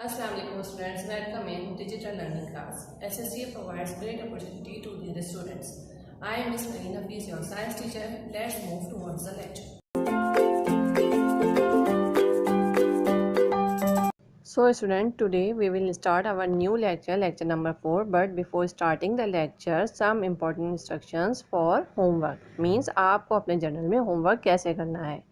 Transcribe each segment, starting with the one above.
Assalamualaikum students, welcome in digital learning class. SSCA provides great opportunity to the students. I am Ms. Marina Fiz, your science teacher. Let's move towards the lecture. So student, today we will start our new lecture number 4. But before starting the lecture, some important instructions for homework. Means आपको अपने journal में homework कैसे करना है.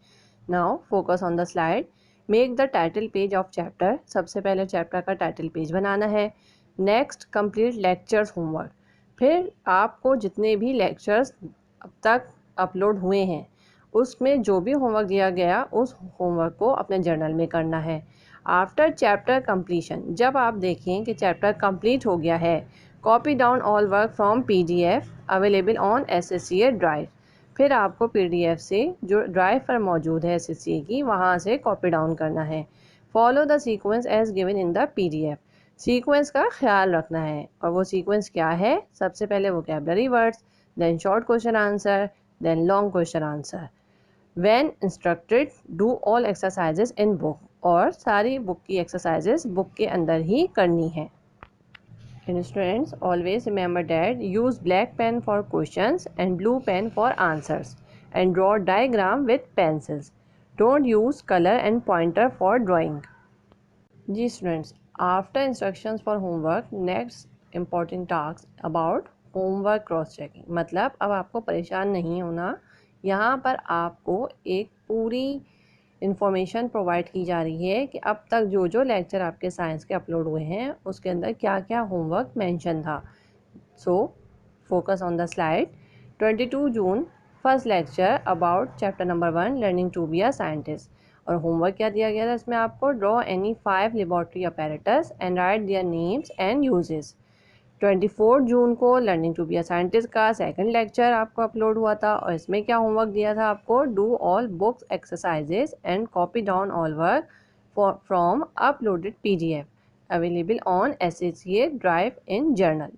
Now focus on the slide. Make the title page of chapter. सबसे पहले chapter का title page बनाना है. Next complete lectures homework. फिर आपको जितने भी लेक्चर्स अब तक अपलोड हुए हैं उसमें जो भी होमवर्क दिया गया उस होमवर्क को अपने जर्नल में करना है. आफ्टर चैप्टर कंप्लीशन, जब आप देखें कि चैप्टर कंप्लीट हो गया है, copy down all work from PDF available on SSCA drive. फिर आपको PDF से जो ड्राइव पर मौजूद है SSCA की, वहाँ से कॉपी डाउन करना है. Follow the sequence as given in the PDF. Sequence का ख्याल रखना है. और वो सीक्वेंस क्या है? सबसे पहले vocabulary words, then short question answer, then long question answer. When instructed do all exercises in book. और सारी बुक की एक्सरसाइजेज बुक के अंदर ही करनी है. And students, always remember that use black pen for questions and blue pen for answers, and draw diagram with pencils. Don't use color and pointer for drawing. Ji students, after instructions for homework, next important task about homework cross checking. मतलब अब आपको परेशान नहीं होना. यहाँ पर आपको एक पूरी इन्फॉर्मेशन प्रोवाइड की जा रही है कि अब तक जो जो लेक्चर आपके साइंस के अपलोड हुए हैं उसके अंदर क्या क्या होमवर्क मेंशन था. So focus on the slide. 22 June first lecture about chapter number 1 learning to be a scientist. और होमवर्क क्या दिया गया था इसमें आपको? Draw any 5 laboratory apparatus and write their names and uses. 24 June को learning to be a scientist का second lecture आपको अपलोड हुआ था. और इसमें क्या होमवर्क दिया था आपको? Do all books exercises and copy down all work from uploaded PDF available on SSCA drive in journal.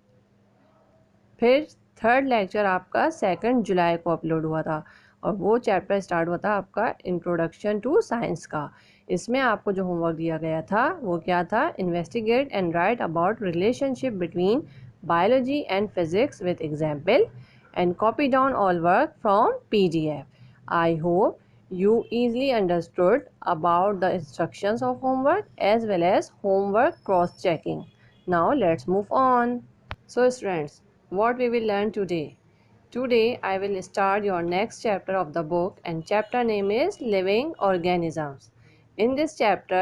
फिर थर्ड लेक्चर आपका 2 जुलाई को अपलोड हुआ था और वो चैप्टर स्टार्ट हुआ था आपका इंट्रोडक्शन टू साइंस का. इसमें आपको जो होमवर्क दिया गया था वो क्या था? Investigate and right about relationship between biology and physics with example and copy down all work from PDF. I hope you easily understood about the instructions of homework as well as homework cross checking. Now let's move on. So students, what we will learn today? Today I will start your next chapter of the book, and chapter name is living organisms. In this chapter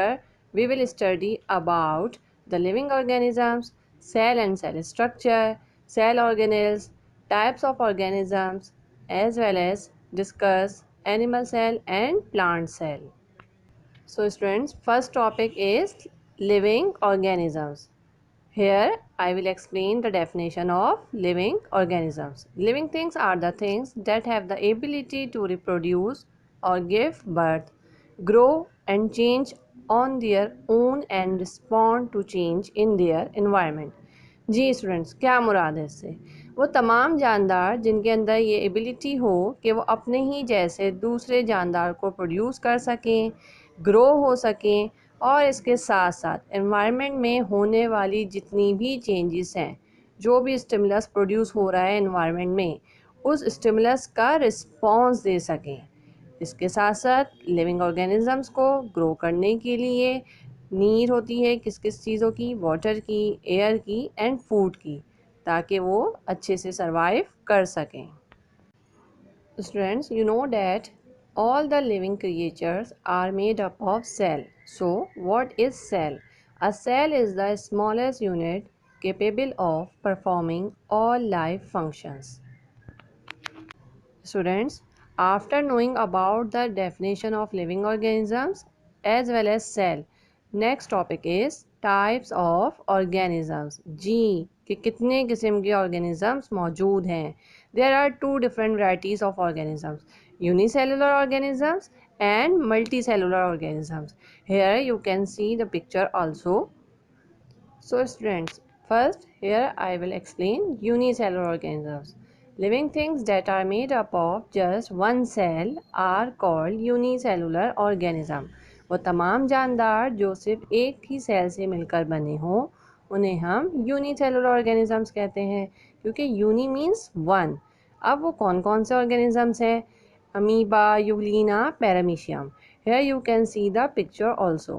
we will study about the living organisms, cell and cell structure, cell organelles, types of organisms, as well as discuss animal cell and plant cell. So students, first topic is living organisms. Here I will explain the definition of living organisms. Living things are the things that have the ability to reproduce or give birth, grow and change on their own and respond to change in their environment. जी students, क्या मुराद है इससे? वो तमाम जानदार जिनके अंदर ये एबिलिटी हो कि वो अपने ही जैसे दूसरे जानदार को प्रोड्यूस कर सकें, ग्रो हो सकें, और इसके साथ साथ एनवायरनमेंट में होने वाली जितनी भी चेंजेस हैं, जो भी स्टिमुलस प्रोड्यूस हो रहा है एनवायरनमेंट में, उस स्टिमुलस का रिस्पॉन्स दे सकें. इसके साथ साथ लिविंग ऑर्गेनिजम्स को ग्रो करने के लिए नीड होती है किस किस चीज़ों की? वाटर की, एयर की एंड फूड की, ताकि वो अच्छे से सरवाइव कर सकें. Students, you know that all the living creatures are made up of cell. So what is cell? A cell is the smallest unit capable of performing all life functions. Students, after knowing about the definition of living organisms as well as cell, next topic is types of organisms. जी कि कितने किस्म के organisms मौजूद हैं. There are two different varieties of organisms, unicellular organisms and multicellular organisms. Here you can see the picture also. So students, first here I will explain unicellular organisms. Living things that are made up of just one cell are called unicellular organism. वो तमाम जानदार जो सिर्फ एक ही cell से मिलकर बने हों उन्हें हम यूनिसेलुलर ऑर्गेनिजम्स कहते हैं, क्योंकि यूनी मीन्स वन। अब वो कौन कौन से ऑर्गेनिजम्स हैं? Amoeba, Euglena, paramecium. Here you can see the picture also.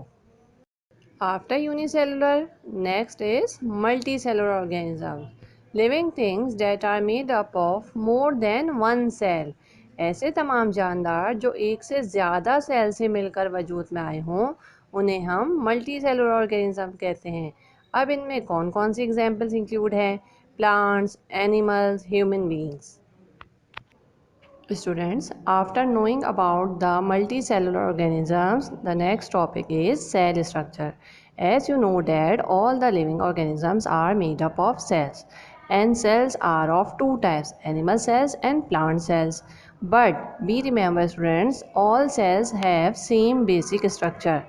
After unicellular, next is multicellular organisms. Living things that are made up of more than one cell. ऐसे तमाम जानदार जो एक से ज़्यादा सेल से मिलकर वजूद में आए हों उन्हें हम मल्टी सेलुलर ऑर्गेनिज्म कहते हैं। अब इनमें कौन कौन सी एग्जाम्पल्स इंक्लूड हैं? Plants, animals, human beings. Students, after knowing about the multicellular organisms, the next topic is cell structure. As you know that all the living organisms are made up of cells, and cells are of two types, animal cells and plant cells. But be remember students, all cells have same basic structure.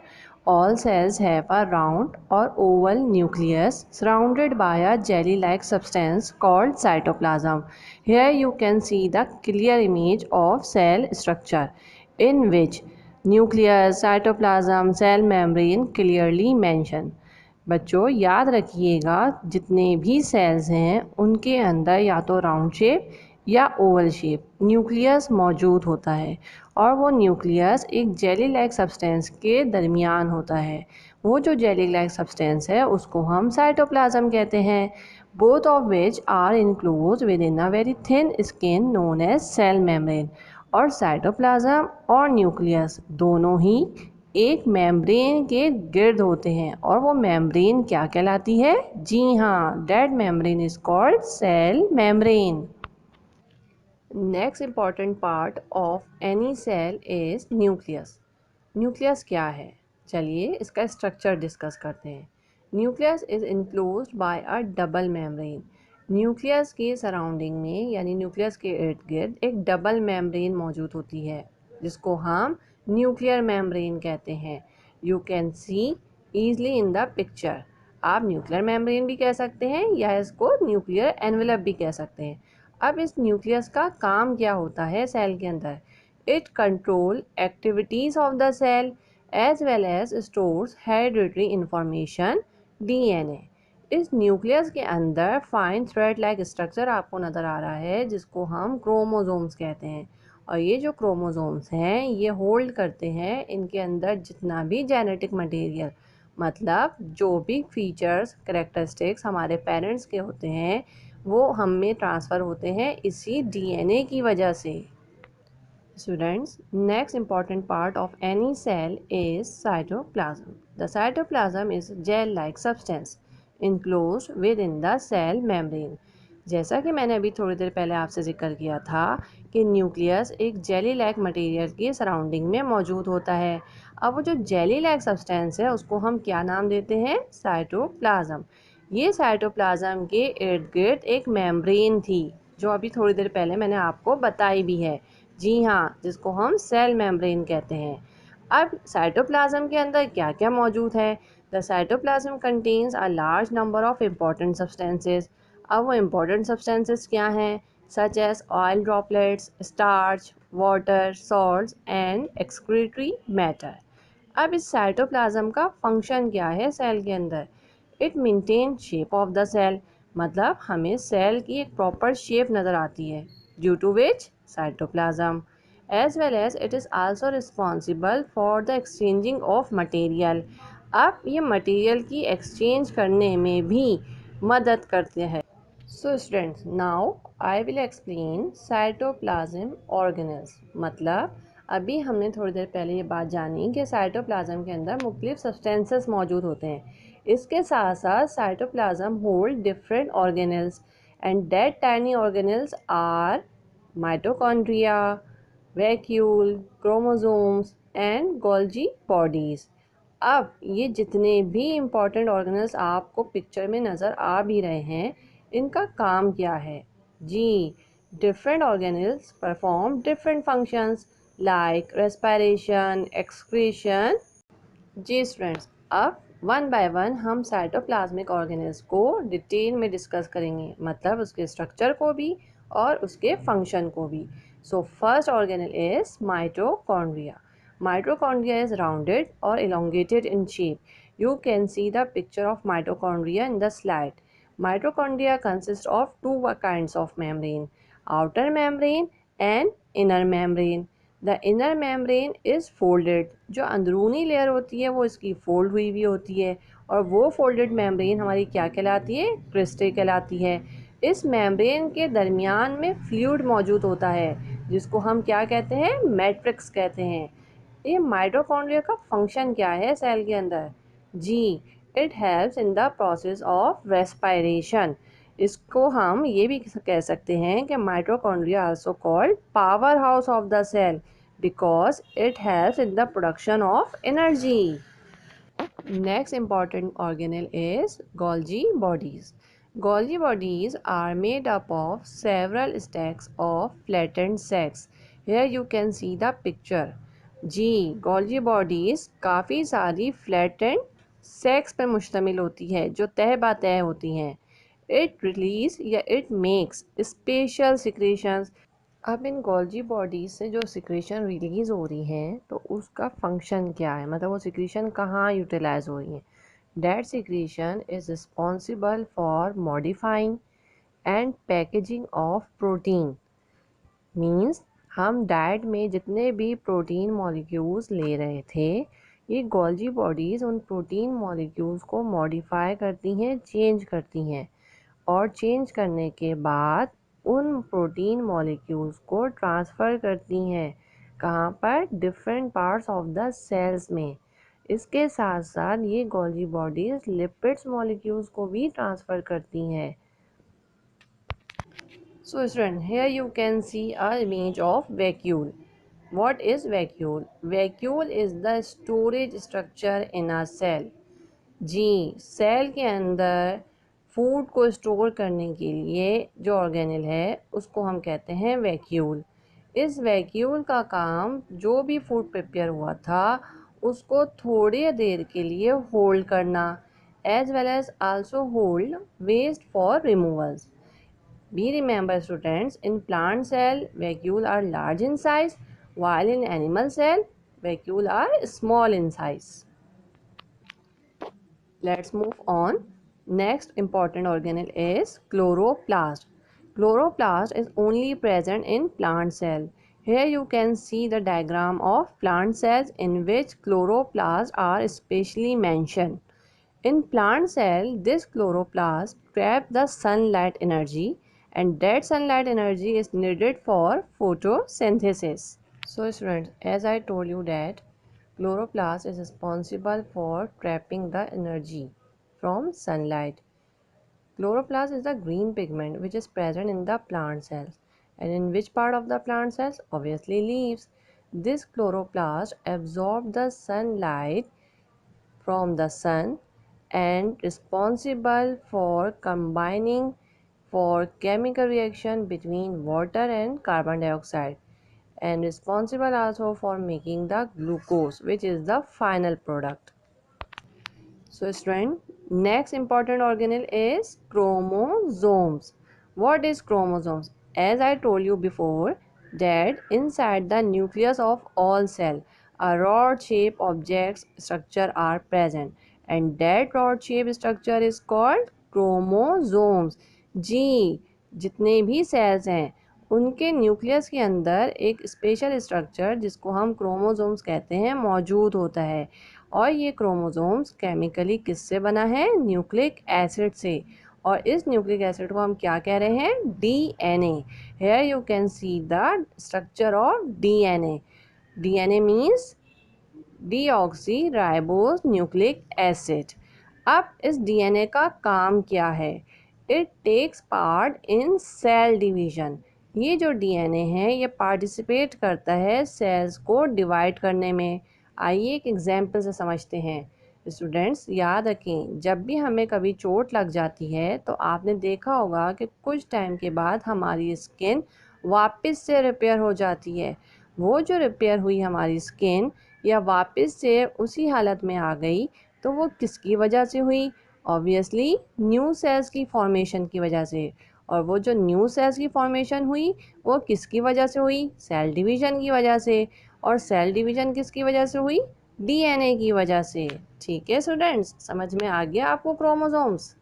All cells have a round or oval nucleus surrounded by a jelly-like substance called cytoplasm. Here you can see the clear image of cell structure in which nucleus, cytoplasm, cell membrane clearly mentioned. बच्चों याद रखिएगा जितने भी sales हैं उनके अंदर या तो राउंड शेप या ओवल शेप न्यूक्लियस मौजूद होता है और वो न्यूक्लियस एक जेली लाइक सब्सटेंस के दरमियान होता है। वो जो जेली लाइक सब्सटेंस है उसको हम साइटोप्लाज्म कहते हैं। Both of which are enclose within a very thin skin known as cell membrane. और साइटोप्लाज्म और न्यूक्लियस दोनों ही एक मेम्ब्रेन के गिर्द होते हैं और वो मेम्ब्रेन क्या कहलाती है? जी हाँ, that membrane is called cell membrane. Next important part of any cell is nucleus. Nucleus क्या है? चलिए इसका स्ट्रक्चर डिस्कस करते हैं। Nucleus is enclosed by a double membrane. Nucleus के सराउंडिंग में यानी न्यूक्लियस के इर्द गिर्द एक डबल मेम्ब्रेन मौजूद होती है जिसको हम न्यूक्लियर मेम्ब्रेन कहते हैं। You can C easily in the picture. आप न्यूक्लियर मेम्ब्रेन भी कह सकते हैं या इसको न्यूक्लियर एनवेलप भी कह सकते हैं। अब इस न्यूक्लियस का काम क्या होता है सेल के अंदर? It control activities of the cell as well as stores hereditary information DNA. इस न्यूक्लियस के अंदर फाइन थ्रेड लाइक स्ट्रक्चर आपको नज़र आ रहा है जिसको हम क्रोमोसोम्स कहते हैं। और ये जो क्रोमोसोम्स हैं ये होल्ड करते हैं इनके अंदर जितना भी जेनेटिक मटेरियल, मतलब जो भी फीचर्स कैरेक्टरिस्टिक्स हमारे पेरेंट्स के होते हैं वो हम में ट्रांसफ़र होते हैं इसी डीएनए की वजह से। Students, next important part of any cell is cytoplasm. The cytoplasm is gel-like substance enclosed within the cell membrane. जैसा कि मैंने अभी थोड़ी देर पहले आपसे जिक्र किया था कि न्यूक्लियस एक जेली लाइक मटेरियल के सराउंडिंग में मौजूद होता है। अब वो जो जेली लाइक सब्सटेंस है उसको हम क्या नाम देते हैं? साइटोप्लाज्म। ये साइटोप्लाज्म के इर्द गिर्द एक मेम्ब्रेन थी जो अभी थोड़ी देर पहले मैंने आपको बताई भी है। जी हाँ, जिसको हम सेल मेम्ब्रेन कहते हैं। अब साइटोप्लाज्म के अंदर क्या क्या मौजूद है? The cytoplasm contains a large number of important substances. अब वो इम्पॉर्टेंट सब्सटेंसेज क्या हैं? Such as oil droplets, starch, water, salts and excretory matter. अब इस साइटोप्लाज्म का फंक्शन क्या है सेल के अंदर? It maintain shape of the cell, मतलब हमें सेल की एक प्रॉपर शेप नज़र आती है due to which cytoplasm, as well as it is also responsible for the exchanging of material. अब ये मटेरियल की एक्सचेंज करने में भी मदद करते हैं। So students, now I will explain cytoplasm organelles. मतलब अभी हमने थोड़ी देर पहले ये बात जानी कि साइटोप्लाज्म के अंदर मुख्तलिफ सब्सटेंसेस मौजूद होते हैं। इसके साथ साथ cytoplasm hold different organelles and that tiny organelles are mitochondria, vacuole, chromosomes and Golgi bodies. अब ये जितने भी इम्पॉर्टेंट ऑर्गेनल्स आपको पिक्चर में नज़र आ भी रहे हैं इनका काम क्या है? जी, different organelles perform different functions like respiration, excretion. जी स्टूडेंट्स, अब वन बाय वन हम साइटोप्लाज्मिक ऑर्गेनल्स को डिटेल में डिस्कस करेंगे, मतलब उसके स्ट्रक्चर को भी और उसके फंक्शन को भी। So first organelle is mitochondria. Mitochondria is rounded or elongated in shape. You can see the picture of mitochondria in the slide. Mitochondria consist of two kinds of membrane, outer membrane and inner membrane. The inner membrane is folded. जो अंदरूनी layer होती है वो इसकी fold हुई भी होती है और वो फोल्डेड मेम्ब्रेन हमारी क्या कहलाती है? क्रिस्टल कहलाती है। इस मेम्ब्रेन के दरमियान में फ्लूइड मौजूद होता है जिसको हम क्या कहते हैं? मैट्रिक्स कहते हैं। ये माइटोकॉन्ड्रिया का फंक्शन क्या है सेल के अंदर? जी, it helps in the process of respiration. इसको हम ये भी कह सकते हैं कि mitochondria also called power house of the cell because it helps in the production of energy. Next important organelle is Golgi bodies. Golgi bodies are made up of several stacks of flattened sacs. Here you can see the picture. जी, Golgi bodies काफ़ी सारी flattened sacs पर मुश्तमिल होती है जो तह बा तह होती हैं. It release या it makes special secretions. अब इन गोल्जी बॉडीज से जो सिक्रेशन रिलीज़ हो रही हैं तो उसका फंक्शन क्या है, मतलब वो सिक्रेशन कहाँ यूटिलाइज हो रही हैं? That secretion is responsible for modifying and packaging of protein. Means हम डाइट में जितने भी प्रोटीन मॉलिक्यूल्स ले रहे थे ये गोल्जी बॉडीज़ उन प्रोटीन मॉलिक्यूल्स को मॉडिफाई करती हैं, चेंज करती हैं और चेंज करने के बाद उन प्रोटीन मॉलिक्यूल्स को ट्रांसफ़र करती हैं कहाँ पर? Different parts of the cells में। इसके साथ साथ ये गोल्जी बॉडीज़ लिपिड्स मॉलिक्यूल्स को भी ट्रांसफ़र करती हैं। So student, here you can see a image of vacuole. What is vacuole? Vacuole is the storage structure in a cell. जी, सेल के अंदर फूड को स्टोर करने के लिए जो ऑर्गेनल है उसको हम कहते हैं वैक्यूल। इस वैक्यूल का काम जो भी फूड प्रिपेयर हुआ था उसको थोड़ी देर के लिए होल्ड करना as well as also hold waste for removals. Be remember students, in plant cell vacuole are large in size while in animal cell vacuole are small in size. Let's move on. Next important organelle is chloroplast. Chloroplast is only present in plant cell. Here you can see the diagram of plant cells in which chloroplasts are specially mentioned. In plant cell, this chloroplast trap the sunlight energy and that sunlight energy is needed for photosynthesis. So students, as I told you that chloroplast is responsible for trapping the energy from sunlight. Chloroplast is the green pigment which is present in the plant cells. And in which part of the plant cells? Obviously leaves. This chloroplast absorbs the sunlight from the sun and responsible for combining for chemical reaction between water and carbon dioxide and responsible also for making the glucose which is the final product. So student, next important organelle is chromosomes. What is chromosomes? As I told you before that inside the nucleus of all cell a rod shaped objects structure are present and that rod shaped structure is called chromosomes. जी, जितने भी sales हैं उनके nucleus के अंदर एक special structure जिसको हम chromosomes कहते हैं मौजूद होता है और ये क्रोमोसोम्स केमिकली किससे बना है? न्यूक्लिक एसिड से। और इस न्यूक्लिक एसिड को हम क्या कह रहे हैं? DNA. Here you can see the structure of DNA. DNA means deoxy ribose nucleic acid. अब इस डीएनए का काम क्या है? It takes part in cell division. ये जो डीएनए है ये पार्टिसिपेट करता है सेल्स को डिवाइड करने में। आइए एक एग्जाम्पल से समझते हैं। स्टूडेंट्स याद रखें, जब भी हमें कभी चोट लग जाती है तो आपने देखा होगा कि कुछ टाइम के बाद हमारी स्किन वापस से रिपेयर हो जाती है। वो जो रिपेयर हुई हमारी स्किन या वापस से उसी हालत में आ गई तो वो किसकी वजह से हुई? ऑब्वियसली न्यू सेल्स की फॉर्मेशन की वजह से। और वो जो न्यू सेल्स की फॉर्मेशन हुई वो किसकी वजह से हुई? सेल डिवीज़न की वजह से। और सेल डिवीजन किसकी वजह से हुई? डीएनए की वजह से। ठीक है स्टूडेंट्स, समझ में आ गया आपको chromosomes?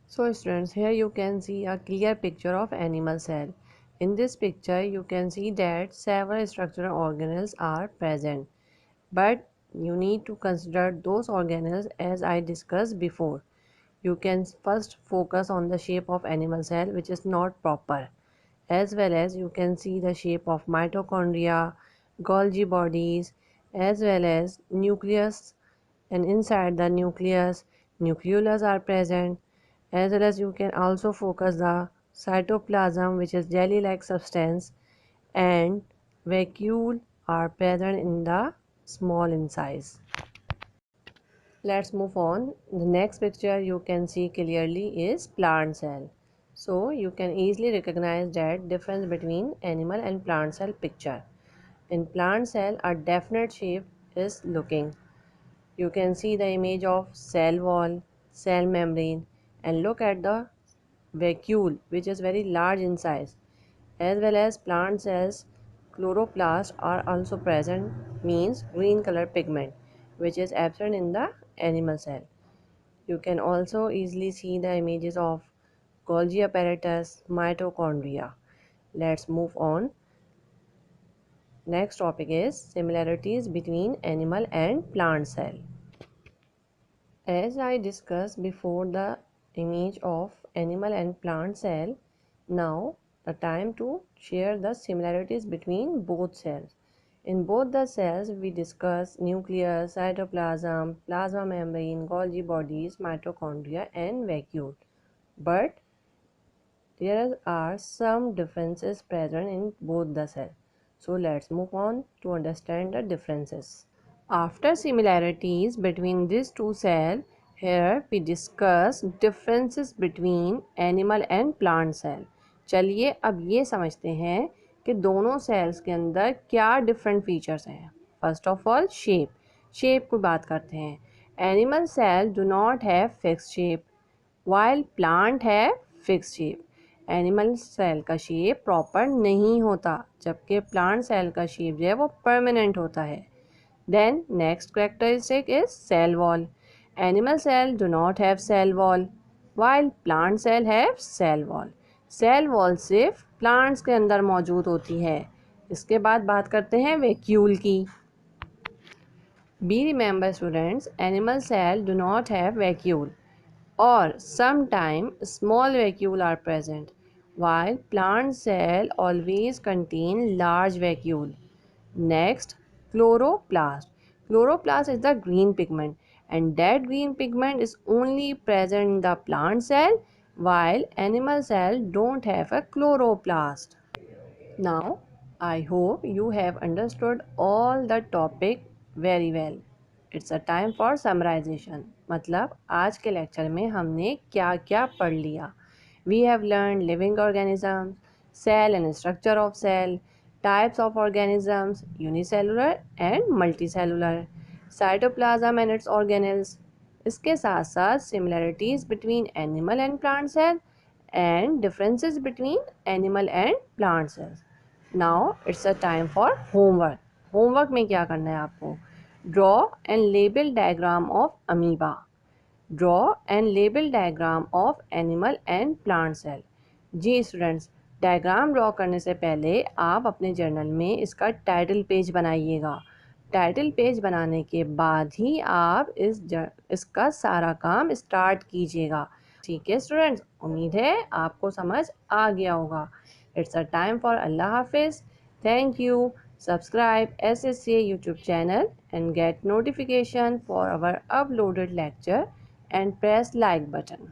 So students, here you can see a clear picture of animal cell. In this picture you can see that several structural organelles are present, but you need to consider those organelles as I discussed before. You can first focus on the shape of animal cell, which is not proper, as well as you can see the shape of mitochondria, Golgi bodies, as well as nucleus, and inside the nucleus nucleolus are present, as well as you can also focus the cytoplasm, which is jelly like substance, and vacuole are present in the small in size. Let's move on. The next picture you can see clearly is plant cell. So you can easily recognize that difference between animal and plant cell picture. In plant cell, a definite shape is looking. You can see the image of cell wall, cell membrane, and look at the vacuole, which is very large in size. As well as plant cells, chloroplast are also present, means green color pigment, which is absent in the animal cell. You can also easily see the images of Golgi apparatus, mitochondria. Let's move on. Next topic is similarities between animal and plant cell. As I discussed before the image of animal and plant cell, now the time to share the similarities between both cells. In both the cells, we discuss nucleus, cytoplasm, plasma membrane, Golgi bodies, mitochondria, and vacuole. But there are some differences present in both the cells. So let's move on to understand the differences. After similarities between these two cells, here we discuss differences between animal and plant cell. चलिए अब ये समझते हैं कि दोनों sales के अंदर क्या डिफरेंट फीचर्स हैं. फर्स्ट ऑफ ऑल शेप की बात करते हैं. Animal cell do not have fix shape while plant have fix shape. Animal cell का शेप प्रॉपर नहीं होता, जबकि प्लांट सेल का शेप जो है वो परमानेंट होता है. Then next characteristic is cell wall. Animal cell do not have cell wall, while plant cell have cell wall. Cell wall सिर्फ plants के अंदर मौजूद होती है. इसके बाद बात करते हैं vacuole की. Be remember students, animal cell do not have vacuole, or sometimes small vacuole are present, while plant cell always contain large vacuole. Next, chloroplast. Chloroplast is the green pigment, and that green pigment is only present in the plant cell, while animal cell don't have a chloroplast. Now, I hope you have understood all the topic very well. It's a time for summarization. मतलब आज के lecture में हमने क्या क्या पढ़ लिया. We have learned living organisms, cell and structure of cell, types of organisms, unicellular and multicellular, cytoplasm and its organelles. इसके साथ साथ similarities between animal and plant cell and differences between animal and plant cells. Now it's a time for homework. Homework में क्या करना है आपको? Draw and label diagram of amoeba. Draw and label diagram of animal and plant cell. जी students, diagram draw करने से पहले आप अपने जर्नल में इसका टाइटल पेज बनाइएगा. टाइटल पेज बनाने के बाद ही आप इसका सारा काम स्टार्ट कीजिएगा. ठीक है स्टूडेंट्स, उम्मीद है आपको समझ आ गया होगा. इट्स अ टाइम फॉर अल्लाह हाफिज़. Thank you. Subscribe SSCA YouTube channel and get notification for our uploaded lecture and press like button.